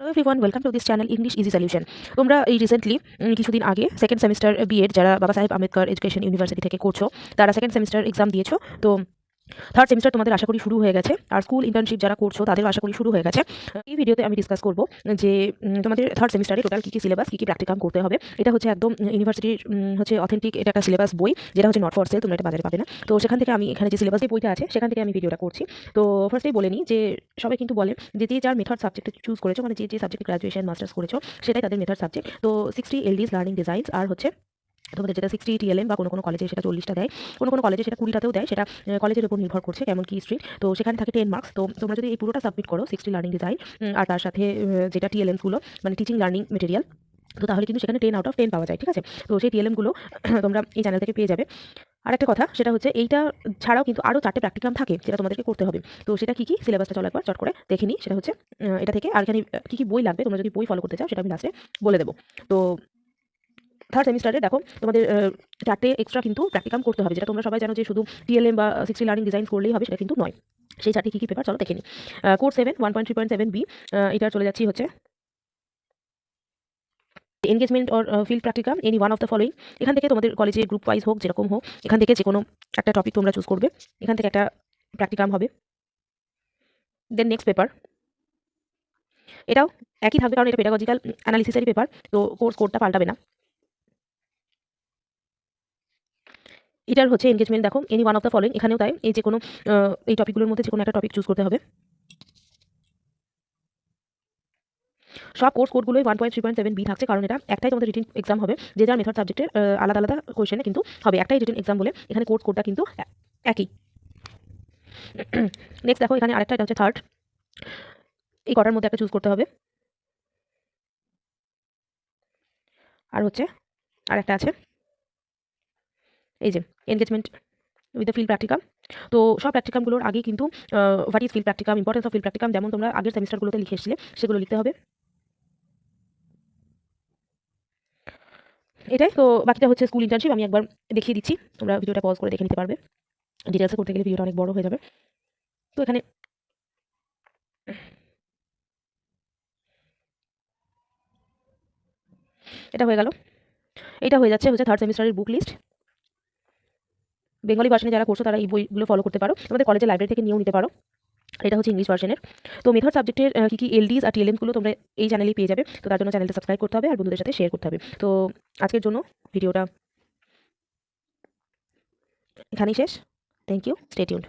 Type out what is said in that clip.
Hello everyone, welcome to this channel English easy solution. তোমরা এই recently কিছুদিন আগে সেকেন্ড সেমিস্টার বিএড যারা বাবা সাহেব আম্বেদকর এডুকেশন ইউনিভার্সিটি থেকে করছো, তারা সেকেন্ড সেমিস্টার এক্সাম দিয়েছো। তো থার্ড সেমিস্টার তোমাদের আশা করি শুরু হয়ে গেছে, আর স্কুল ইন্টার্নশিপ যারা করছো তাদেরও আশা করি শুরু হয়ে গেছে। এই ভিডিওতে আমি ডিসকাস করব যে তোমাদের থার্ড সেমিস্টারে টোটাল কী সিলেবাস, কী প্র্যাকটিকাম করতে হবে। এটা হচ্ছে একদম ইউনিভার্সিটির হচ্ছে অথেন্টিক, এটা একটা সিলেবাস বই, যেটা হচ্ছে নট ফর সেল, তোমরা এটা বাজারে পাবে না। তো সেখান থেকে আমি এখানে যে সিলেবাস বইটা আছে সেখান থেকে আমি ভিডিওটা করছি। তো ফার্স্টেই বলে নিই যে সবাই কিন্তু বলে যে যার মেথড সাবজেক্টে চুজ করেছো, মানে যে সাবজেক্টে গ্রাজুয়েশন মাস্টার্স করেছো সেটাই তাদের মেথড সাবজেক্ট। তো 60 এলডিস লার্নিং ডিজাইনস, আর হচ্ছে তোমাদের যেটা 60 টিএলএম বা কোনো কলেজে সেটা 40টা দেয়, কোনো কলেজে সেটা 20টাতেও দেয়, সেটা কলেজের উপর নির্ভর করছে কেমন কি স্ট্রিক্ট। তো সেখানে থাকে 10 মার্কস। তো তোমরা যদি এই পুরোটা সাবমিট করো 60 লার্নিং ডিজাইন আর তার সাথে যেটা টিএলএমসগুলো মানে টিচিং লার্নিং মেটেরিয়াল, তো তাহলে কিন্তু সেখানে 10 আউট অফ 10 পাওয়া যায়, ঠিক আছে। তো সেই টিএলএমগুলো তোমরা এই চ্যানেল থেকে পেয়ে যাবে। আর একটা কথা সেটা হচ্ছে এইটা ছাড়াও কিন্তু আরও 4টে প্র্যাকটিকাম থাকে যেটা তোমাদেরকে করতে হবে। তো সেটা কী সিলেবাসটা চলো একবার চট করে দেখে নিই। সেটা হচ্ছে এটা থেকে, আর এখানে কী বই লাগবে তোমরা যদি বই ফলো করতে চাও সেটা আমি লাস্টে বলে দেবো। তো থার্ড সেমিস্টারে দেখো তোমাদের 4টে এক্সট্রা কিন্তু প্র্যাকটিকাম করতে হবে, যেটা তোমরা সবাই জানো যে শুধু টিএলএম বা 60 লার্নিং ডিজাইন করলেই হবে, সেটা কিন্তু নয়। সেই 4টে কী পেপার চলো দেখে নিই। কোড 7 1.3.7b, এটার চলে যাচ্ছি হচ্ছে engagement or field practicum any one of the following. এখান থেকে তোমাদের কলেজে গ্রুপ ওয়াইজ হোক যেরকম হোক, এখান থেকে যে কোনো একটা টপিক তোমরা চুজ করবে, এখান থেকে একটা প্র্যাকটিকাম হবে। দেন নেক্সট পেপার, এটাও একই থাকবে কারণ এটা পেডাগজিক্যাল অ্যানালিসিসেরই পেপার, তো কোডটা পাল্টাবে না। এটার হচ্ছে এনগেজমেন্ট, দেখো any one of the following, এখানেও তাই, এই যে কোনো এই টপিকগুলোর মধ্যে যে কোনো একটা টপিক চুজ করতে হবে। সব কোডগুলোই 1.3.7b থাকছে, কারণ এটা একটাই তোমাদের রিটেন এক্সাম হবে, যে যার মেথড সাবজেক্টের আলাদা আলাদা কোয়েশনে কিন্তু হবে, একটাই রিটেন এক্সাম বলে এখানে কোডটা কিন্তু একই। নেক্সট দেখো এখানে আরেকটা, এটা হচ্ছে থার্ড, এই কটার মধ্যে একটা চুজ করতে হবে। আর হচ্ছে আর একটা আছে এই যে engagement with the field practicum. তো সব প্র্যাকটিকামগুলোর আগে কিন্তু what is field practicum, importance of field practicum, যেমন তোমরা আগের সেমিস্টারগুলোতে লিখে এসেছিলে সেগুলো লিখতে হবে। এটাই তো, বাকিটা হচ্ছে স্কুল ইন্টার্নশিপ, আমি একবার দেখিয়ে দিচ্ছি, তোমরা ভিডিওটা পজ করে দেখে নিতে পারবে। ডিটেলসে করতে গেলে ভিডিওটা অনেক বড় হয়ে যাবে। তো এখানে এটা হয়ে গেল। এটা হয়ে যাচ্ছে থার্ড সেমিস্টারের বুক লিস্ট। বেঙ্গলি ভার্সনে যারা করছো তারা এই বইগুলো ফলো করতে পারো, তোমাদের কলেজের লাইব্রেরি থেকে নিয়েও নিতে পারো। এটা হচ্ছে ইংলিশ ভার্সনের। তো মেথড সাবজেক্টের কী এলডিস আর টিএলএমগুলো তোমরা এই চ্যানেলেই পেয়ে যাবে। তো তার জন্য চ্যানেলটা সাবস্ক্রাইব করতে হবে আর বন্ধুদের সাথে শেয়ার করতে হবে। তো আজকের জন্য ভিডিওটা এখানেই শেষ। Thank you, stay tuned.